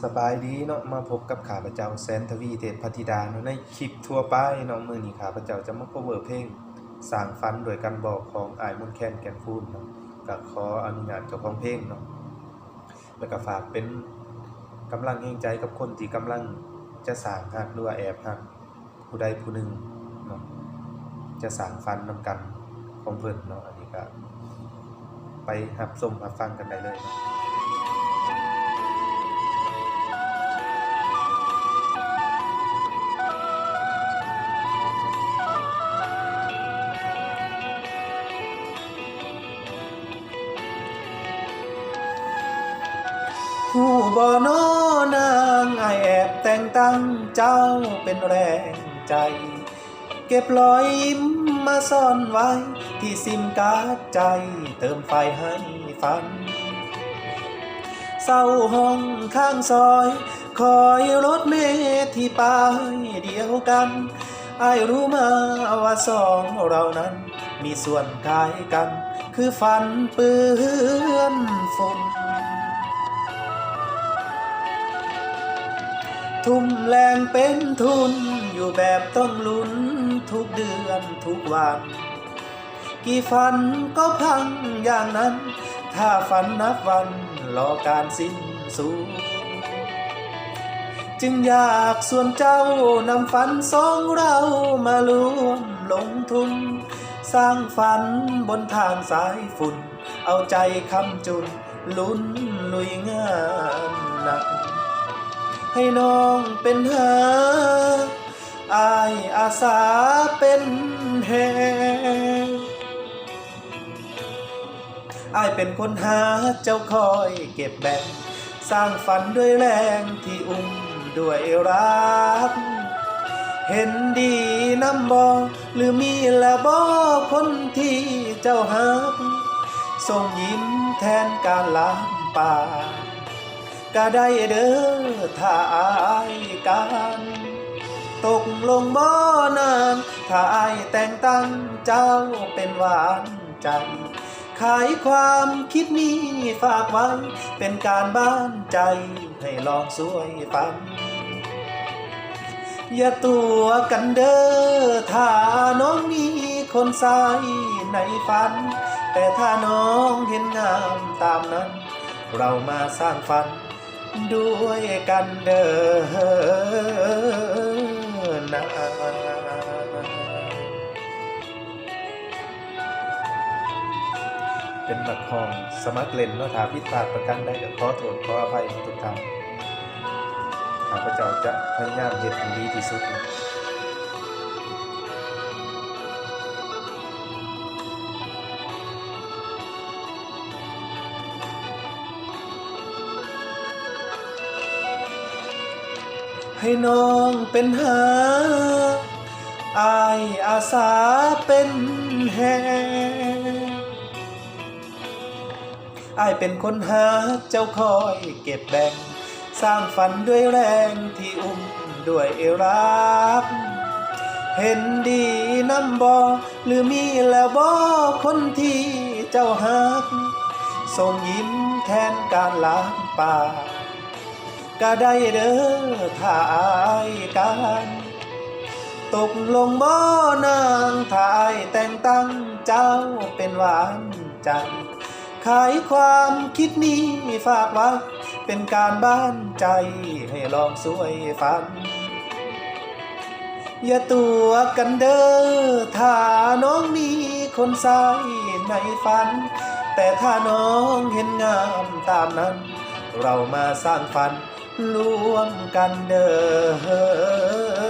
สบายดีเนาะมาพบกับข้าพเจ้าแสนทวีเทพพัทธิดาเนาะในคลิปทั่วไปเนาะมื้อนี้ข้าพเจ้าจะมา cover เพลงสร้างฝันโดยการบอกของอ้ายมนต์แคนแก่นคูนเนาะก็ขออนุญาตเจ้าของเพลงเนาะแล้วก็ฝากเป็นกำลังแห่งใจกับคนที่กำลังจะสร้างฮักหรือว่าแอบฮักผู้ใดผู้หนึ่งเนาะจะสร้างฝันนำกันของเพิ่นเนาะอันนี้ก็ไปรับชมรับฟังกันได้เลยเนาะฮู้บ่น้อนางอ้ายแอบแต่งตั้งเจ้าเป็นแรงใจเก็บรอยยิ้มมาซ่อนไว้ที่ซิมการ์ดใจเติมไฟให้ฝันเศร้าห้องข้างซอยคอยรถเมล์ที่ป้ายเดียวกันอ้ายรู้มาว่าสองเรานั้นมีส่วนคล้ายกันคือฝันเปื้อนฝุ่นทุ่มแรงเป็นทุนอยู่แบบต้องลุ้นทุกเดือนทุกวันกี่ฝันก็พังอย่างนั้นถ้าฝันนับวันรอการสิ้นสุดจึงอยากส่วนเจ้านำฝันสองเรามารวมลงทุนสร้างฝันบนทางสายฝุ่นเอาใจคำจุนลุ้นลุยงานหนักให้น้องเป็นหาอ้ายอาสาเป็นแหงอ้ายเป็นคนหาเจ้าคอยเก็บแบ่งสร้างฝันด้วยแรงที่อุ้มด้วยรักเห็นดีน้ำบ่หรือมีแล้วบ่คนที่เจ้าฮักส่งยิ้มแทนการล้างป่าก็ได้เด้อถ้าอายกันตกลงบ่นานถ้าอายแต่งตั้งเจ้าเป็นหวานใจขายความคิดนี้ฝากไว้เป็นการบ้านใจให้ลองสวยฝันอย่าตัวกันเด้อถ้าน้องมีคนใส่ในฝันแต่ถ้าน้องเห็นงามตามนั้นเรามาสร้างฝันด้วยกันเด้อนะเป็นบัตรของสมัครเล่นเนาะถ้าผิดพลาดประการใดก็ขอโทษขออภัยทุกท่านข้าพเจ้าจะพยายามเฮ็ดให้ดีที่สุดให้น้องเป็นหาอ้ายอาสาเป็นแหงอ้ายเป็นคนหาเจ้าคอยเก็บแบ่งสร้างฝันด้วยแรงที่อุ้มด้วยรักเห็นดีน้ำบ่หรือมีแล้วบ่คนที่เจ้าฮักส่งยิ้มแทนการล้างป่าก็ได้เด้อถ้าอายกันตกลงบ่นางถ้าอายแต่งตั้งเจ้าเป็นหวานใจขายความคิดนี้ฝากไว้เป็นการบ้านใจให้ลองสวยฝันอย่าตัวกันเด้อถ้าน้องมีคนใส่ในฝันแต่ถ้าน้องเห็นงามตามนั้นเรามาสร้างฝันร่วมกันเด้อ